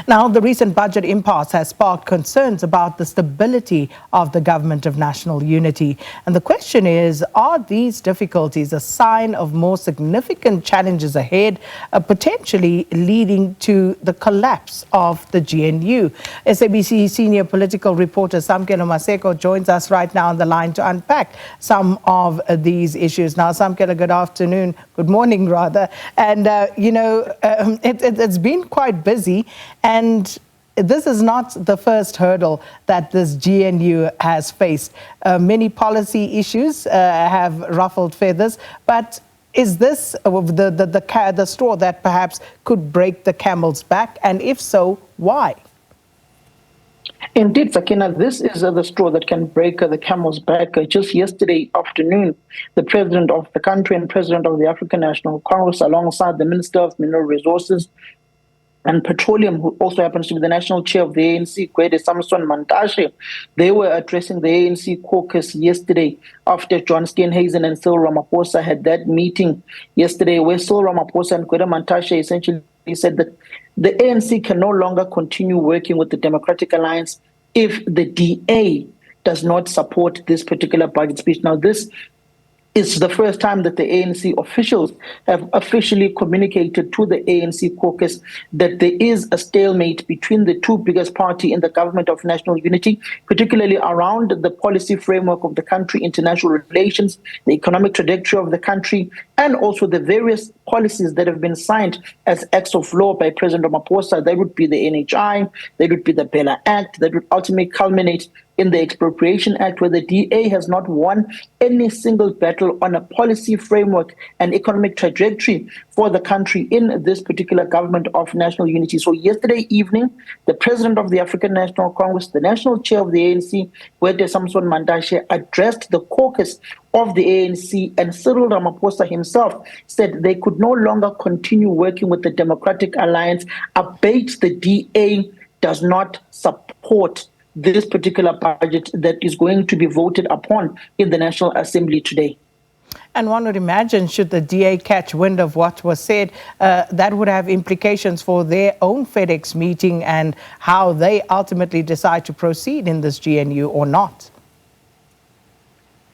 Now, the recent budget impasse has sparked concerns about the stability of the government of national unity. And the question is, are these difficulties a sign of more significant challenges ahead, potentially leading to the collapse of the GNU? SABC Senior Political reporter Samkelo Maseko joins us right now on the line to unpack some of these issues. Now, Samkelo, good afternoon, good morning rather. And, it's been quite busy. And this is not the first hurdle that this GNU has faced. Many policy issues have ruffled feathers, but is this the straw that perhaps could break the camel's back? And if so, why? Indeed, Sakina, this is the straw that can break the camel's back. Just yesterday afternoon, the president of the country and president of the African National Congress, alongside the Minister of Mineral Resources and Petroleum, who also happens to be the national chair of the ANC, Gwede Samson Mantashe, they were addressing the ANC caucus yesterday after John Steenhuisen and Cyril Ramaphosa had that meeting yesterday, where Cyril Ramaphosa and Gwede Mantashe essentially said that the ANC can no longer continue working with the Democratic Alliance if the DA does not support this particular budget speech. Now, this is the first time that the ANC officials have officially communicated to the ANC caucus that there is a stalemate between the two biggest parties in the government of national unity, particularly around the policy framework of the country, international relations, the economic trajectory of the country, and also the various policies that have been signed as acts of law by President Ramaphosa. That would be the NHI, that would be the Bella Act, that would ultimately culminate in the Expropriation Act, where the DA has not won any single battle on a policy framework and economic trajectory for the country in this particular government of national unity. So yesterday evening, the president of the African National Congress, the national chair of the ANC, Gwede Samson Mantashe, addressed the caucus of the ANC, and Cyril Ramaphosa himself said they could no longer continue working with the Democratic Alliance, albeit the DA does not support this particular budget that is going to be voted upon in the National Assembly today. And one would imagine, should the DA catch wind of what was said, that would have implications for their own FedEx meeting and how they ultimately decide to proceed in this GNU or not.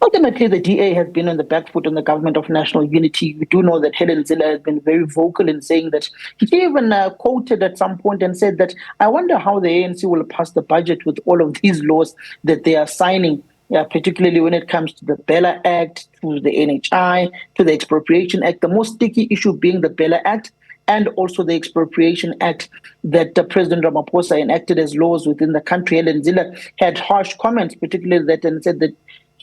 Ultimately, the DA has been on the back foot on the government of national unity. We do know that Helen Zille has been very vocal in saying that. She even quoted at some point and said that, I wonder how the ANC will pass the budget with all of these laws that they are signing, particularly when it comes to the Bella Act, to the NHI, to the Expropriation Act, the most sticky issue being the Bella Act, and also the Expropriation Act that President Ramaphosa enacted as laws within the country. Helen Zille had harsh comments, particularly that, and said that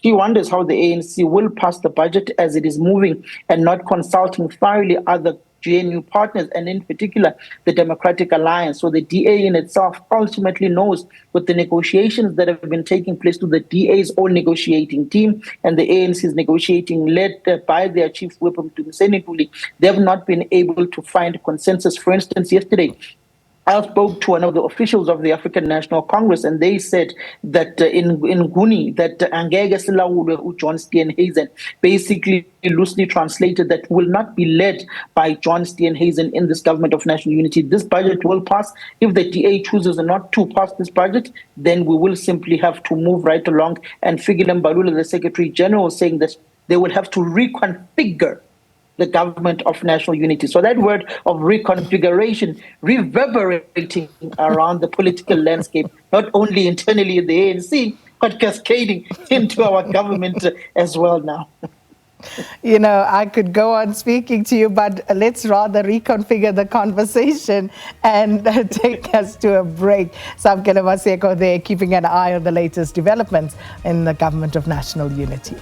she wonders how the ANC will pass the budget as it is moving and not consulting thoroughly other GNU partners, and in particular, the Democratic Alliance. So the DA in itself ultimately knows, with the negotiations that have been taking place to the DA's own negotiating team and the ANC's negotiating led by their chief whip, Senetuli, they have not been able to find consensus. For instance, yesterday, I spoke to one of the officials of the African National Congress, and they said that in Guni, that Angege Silawule John Steenhuisen, basically loosely translated, that will not be led by John Steenhuisen in this government of national unity. This budget will pass. If the DA chooses not to pass this budget, then we will simply have to move right along. And Fikile Mbalula, the Secretary General, saying that they will have to reconfigure the government of national unity. So that word of reconfiguration reverberating around the political landscape, not only internally in the ANC, but cascading into our government as well now. You know, I could go on speaking to you, but let's rather reconfigure the conversation and take us to a break. Samkele Maseko there, keeping an eye on the latest developments in the government of national unity.